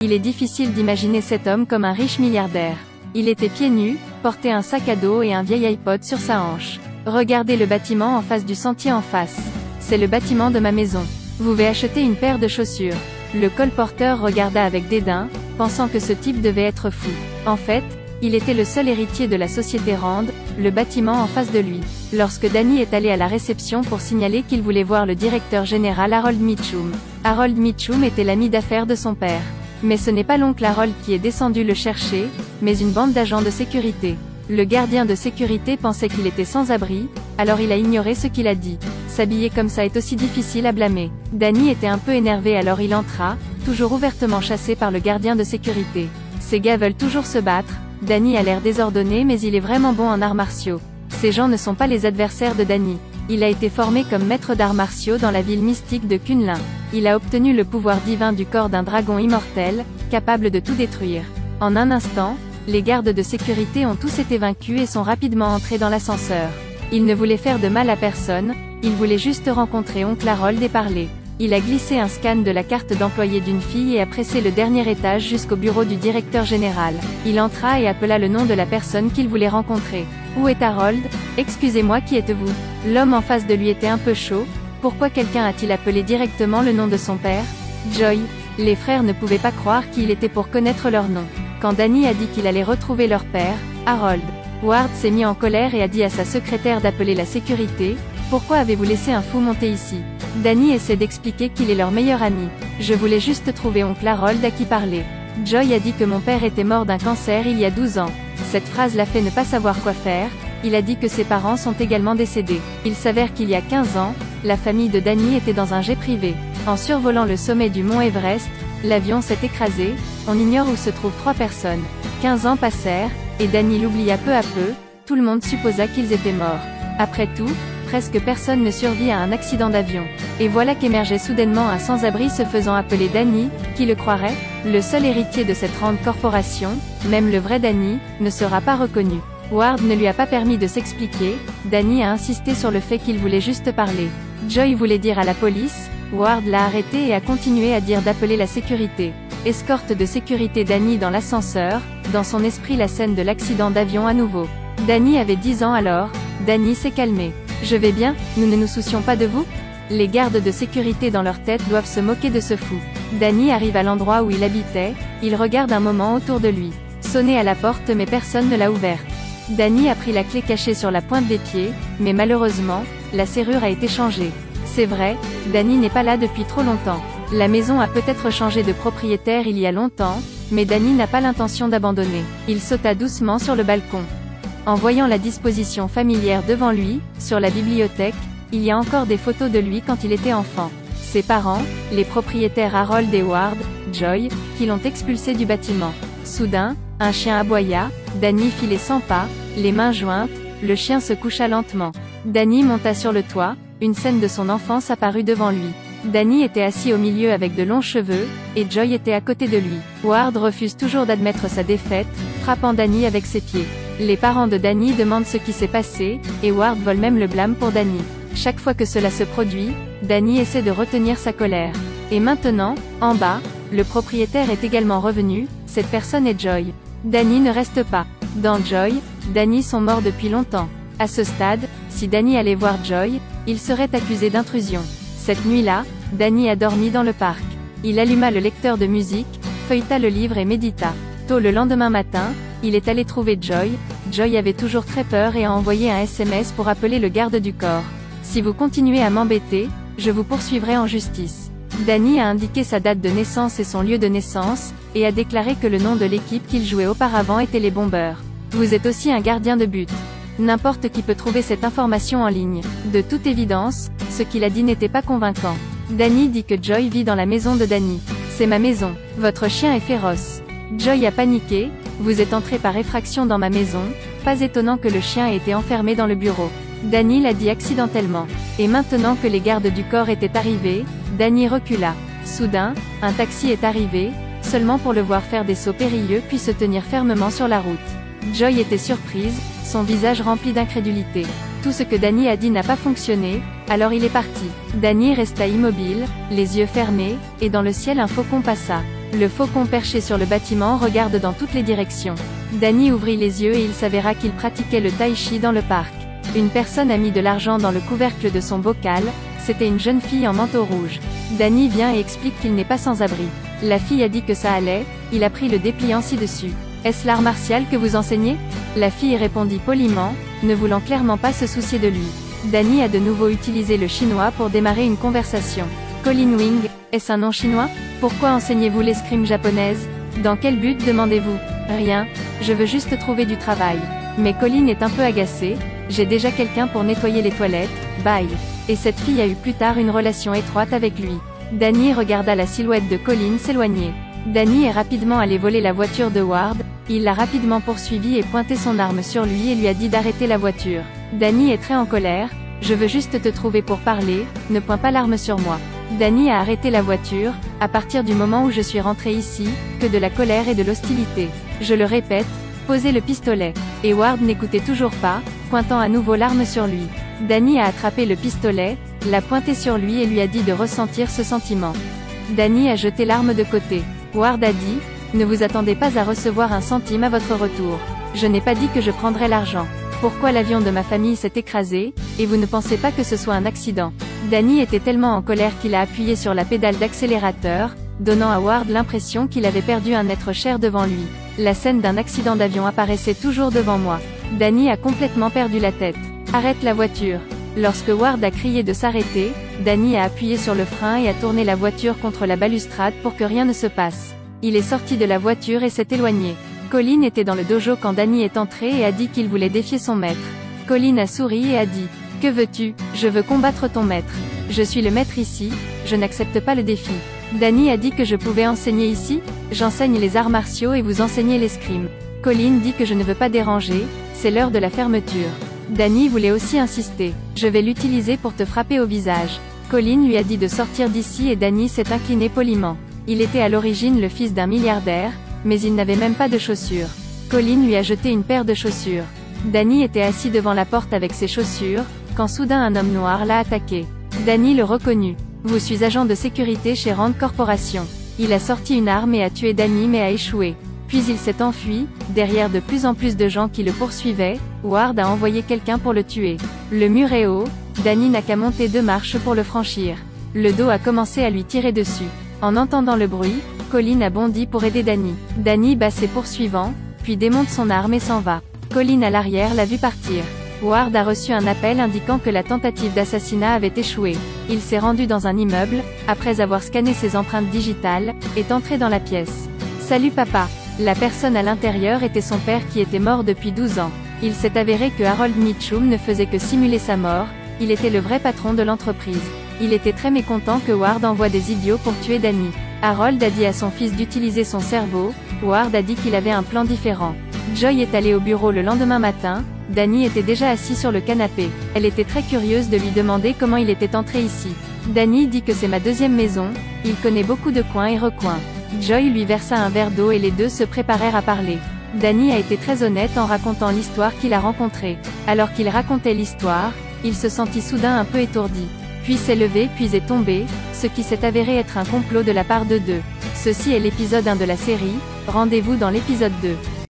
Il est difficile d'imaginer cet homme comme un riche milliardaire. Il était pieds nus, portait un sac à dos et un vieil iPod sur sa hanche. Regardez le bâtiment en face du sentier en face. C'est le bâtiment de ma maison. Vous pouvez acheter une paire de chaussures. Le colporteur regarda avec dédain, pensant que ce type devait être fou. En fait, il était le seul héritier de la société Rand, le bâtiment en face de lui. Lorsque Danny est allé à la réception pour signaler qu'il voulait voir le directeur général Harold Mitchum. Harold Mitchum était l'ami d'affaires de son père. Mais ce n'est pas l'oncle Harold qui est descendu le chercher, mais une bande d'agents de sécurité. Le gardien de sécurité pensait qu'il était sans abri, alors il a ignoré ce qu'il a dit. S'habiller comme ça est aussi difficile à blâmer. Danny était un peu énervé alors il entra, toujours ouvertement chassé par le gardien de sécurité. Ces gars veulent toujours se battre. Danny a l'air désordonné mais il est vraiment bon en arts martiaux. Ces gens ne sont pas les adversaires de Danny. Il a été formé comme maître d'arts martiaux dans la ville mystique de Kunlun. Il a obtenu le pouvoir divin du corps d'un dragon immortel, capable de tout détruire. En un instant, les gardes de sécurité ont tous été vaincus et sont rapidement entrés dans l'ascenseur. Il ne voulait faire de mal à personne, il voulait juste rencontrer oncle Harold et parler. Il a glissé un scan de la carte d'employé d'une fille et a pressé le dernier étage jusqu'au bureau du directeur général. Il entra et appela le nom de la personne qu'il voulait rencontrer. Où est Harold? Excusez-moi, qui êtes-vous? L'homme en face de lui était un peu chaud. Pourquoi quelqu'un a-t-il appelé directement le nom de son père? Joy. Les frères ne pouvaient pas croire qui il était pour connaître leur nom. Quand Danny a dit qu'il allait retrouver leur père, Harold, Ward s'est mis en colère et a dit à sa secrétaire d'appeler la sécurité. Pourquoi avez-vous laissé un fou monter ici? Danny essaie d'expliquer qu'il est leur meilleur ami. Je voulais juste trouver oncle Harold à qui parler. Joy a dit que mon père était mort d'un cancer il y a 12 ans. Cette phrase l'a fait ne pas savoir quoi faire. Il a dit que ses parents sont également décédés. Il s'avère qu'il y a 15 ans, la famille de Danny était dans un jet privé. En survolant le sommet du mont Everest, l'avion s'est écrasé. On ignore où se trouvent 3 personnes. 15 ans passèrent, et Danny l'oublia peu à peu. Tout le monde supposa qu'ils étaient morts. Après tout, presque personne ne survit à un accident d'avion. Et voilà qu'émergeait soudainement un sans-abri se faisant appeler Danny. Qui le croirait? Le seul héritier de cette grande corporation, même le vrai Danny, ne sera pas reconnu. Ward ne lui a pas permis de s'expliquer. Danny a insisté sur le fait qu'il voulait juste parler. Joy voulait dire à la police. Ward l'a arrêté et a continué à dire d'appeler la sécurité. Escorte de sécurité Danny dans l'ascenseur, dans son esprit la scène de l'accident d'avion à nouveau. Danny avait 10 ans alors. Danny s'est calmé. Je vais bien, nous ne nous soucions pas de vous? Les gardes de sécurité dans leur tête doivent se moquer de ce fou. Danny arrive à l'endroit où il habitait, il regarde un moment autour de lui. Sonné à la porte mais personne ne l'a ouverte. Danny a pris la clé cachée sur la pointe des pieds, mais malheureusement, la serrure a été changée. C'est vrai, Danny n'est pas là depuis trop longtemps. La maison a peut-être changé de propriétaire il y a longtemps, mais Danny n'a pas l'intention d'abandonner. Il sauta doucement sur le balcon. En voyant la disposition familière devant lui, sur la bibliothèque, il y a encore des photos de lui quand il était enfant. Ses parents, les propriétaires Harold et Ward, Joy, qui l'ont expulsé du bâtiment. Soudain, un chien aboya, Danny fit les 100 pas, les mains jointes, le chien se coucha lentement. Danny monta sur le toit, une scène de son enfance apparut devant lui. Danny était assis au milieu avec de longs cheveux, et Joy était à côté de lui. Ward refuse toujours d'admettre sa défaite, frappant Danny avec ses pieds. Les parents de Danny demandent ce qui s'est passé, et Ward vole même le blâme pour Danny. Chaque fois que cela se produit, Danny essaie de retenir sa colère. Et maintenant, en bas, le propriétaire est également revenu, cette personne est Joy. Danny ne reste pas. Dans Joy, Danny sont morts depuis longtemps. À ce stade, si Danny allait voir Joy, il serait accusé d'intrusion. Cette nuit-là, Danny a dormi dans le parc. Il alluma le lecteur de musique, feuilleta le livre et médita. Tôt le lendemain matin, il est allé trouver Joy. Joy avait toujours très peur et a envoyé un SMS pour appeler le garde du corps. Si vous continuez à m'embêter, je vous poursuivrai en justice. Danny a indiqué sa date de naissance et son lieu de naissance, et a déclaré que le nom de l'équipe qu'il jouait auparavant était les Bombers. Vous êtes aussi un gardien de but. N'importe qui peut trouver cette information en ligne. De toute évidence, ce qu'il a dit n'était pas convaincant. Danny dit que Joy vit dans la maison de Danny. C'est ma maison. Votre chien est féroce. Joy a paniqué. Vous êtes entré par effraction dans ma maison. Pas étonnant que le chien ait été enfermé dans le bureau. Danny l'a dit accidentellement. Et maintenant que les gardes du corps étaient arrivés, Danny recula. Soudain, un taxi est arrivé, seulement pour le voir faire des sauts périlleux puis se tenir fermement sur la route. Joy était surprise, son visage rempli d'incrédulité. Tout ce que Danny a dit n'a pas fonctionné, alors il est parti. Danny resta immobile, les yeux fermés, et dans le ciel un faucon passa. Le faucon perché sur le bâtiment regarde dans toutes les directions. Danny ouvrit les yeux et il s'avéra qu'il pratiquait le tai chi dans le parc. Une personne a mis de l'argent dans le couvercle de son bocal, c'était une jeune fille en manteau rouge. Danny vient et explique qu'il n'est pas sans abri. La fille a dit que ça allait, il a pris le dépliant ci-dessus. Est-ce l'art martial que vous enseignez? La fille répondit poliment, ne voulant clairement pas se soucier de lui. Danny a de nouveau utilisé le chinois pour démarrer une conversation. Colin Wing, est-ce un nom chinois? Pourquoi enseignez-vous l'escrime japonaise? Dans quel but demandez-vous? Rien, je veux juste trouver du travail. Mais Colin est un peu agacé, j'ai déjà quelqu'un pour nettoyer les toilettes, bye. Et cette fille a eu plus tard une relation étroite avec lui. Danny regarda la silhouette de Colin s'éloigner. Danny est rapidement allé voler la voiture de Ward, il l'a rapidement poursuivi et pointé son arme sur lui et lui a dit d'arrêter la voiture. Danny est très en colère, je veux juste te trouver pour parler, ne pointe pas l'arme sur moi. Danny a arrêté la voiture, à partir du moment où je suis rentré ici, que de la colère et de l'hostilité. Je le répète, posez le pistolet. Et Ward n'écoutait toujours pas, pointant à nouveau l'arme sur lui. Danny a attrapé le pistolet, l'a pointé sur lui et lui a dit de ressentir ce sentiment. Danny a jeté l'arme de côté. Ward a dit, ne vous attendez pas à recevoir un centime à votre retour. Je n'ai pas dit que je prendrais l'argent. Pourquoi l'avion de ma famille s'est écrasé, et vous ne pensez pas que ce soit un accident? Danny était tellement en colère qu'il a appuyé sur la pédale d'accélérateur, donnant à Ward l'impression qu'il avait perdu un être cher devant lui. La scène d'un accident d'avion apparaissait toujours devant moi. Danny a complètement perdu la tête. Arrête la voiture. Lorsque Ward a crié de s'arrêter, Danny a appuyé sur le frein et a tourné la voiture contre la balustrade pour que rien ne se passe. Il est sorti de la voiture et s'est éloigné. Colin était dans le dojo quand Danny est entré et a dit qu'il voulait défier son maître. Colin a souri et a dit, « Que veux-tu? Je veux combattre ton maître. Je suis le maître ici, je n'accepte pas le défi. » Danny a dit que je pouvais enseigner ici, j'enseigne les arts martiaux et vous enseignez l'escrime. Colin dit que je ne veux pas déranger, c'est l'heure de la fermeture. Danny voulait aussi insister. Je vais l'utiliser pour te frapper au visage. Colin lui a dit de sortir d'ici et Danny s'est incliné poliment. Il était à l'origine le fils d'un milliardaire, mais il n'avait même pas de chaussures. Colin lui a jeté une paire de chaussures. Danny était assis devant la porte avec ses chaussures, quand soudain un homme noir l'a attaqué. Danny le reconnut. Vous suis agent de sécurité chez Rand Corporation. Il a sorti une arme et a tué Danny mais a échoué. Puis il s'est enfui, derrière de plus en plus de gens qui le poursuivaient, Ward a envoyé quelqu'un pour le tuer. Le mur est haut, Danny n'a qu'à monter 2 marches pour le franchir. Le dos a commencé à lui tirer dessus. En entendant le bruit, Colin a bondi pour aider Danny. Danny bat ses poursuivants, puis démonte son arme et s'en va. Colin à l'arrière l'a vu partir. Ward a reçu un appel indiquant que la tentative d'assassinat avait échoué. Il s'est rendu dans un immeuble, après avoir scanné ses empreintes digitales, est entré dans la pièce. Salut papa. La personne à l'intérieur était son père qui était mort depuis 12 ans. Il s'est avéré que Harold Mitchum ne faisait que simuler sa mort, il était le vrai patron de l'entreprise. Il était très mécontent que Ward envoie des idiots pour tuer Danny. Harold a dit à son fils d'utiliser son cerveau, Ward a dit qu'il avait un plan différent. Joy est allée au bureau le lendemain matin, Danny était déjà assis sur le canapé. Elle était très curieuse de lui demander comment il était entré ici. Danny dit que c'est ma deuxième maison, il connaît beaucoup de coins et recoins. Joy lui versa un verre d'eau et les deux se préparèrent à parler. Danny a été très honnête en racontant l'histoire qu'il a rencontrée. Alors qu'il racontait l'histoire, il se sentit soudain un peu étourdi. Puis s'est levé puis est tombé, ce qui s'est avéré être un complot de la part de deux. Ceci est l'épisode 1 de la série, rendez-vous dans l'épisode 2.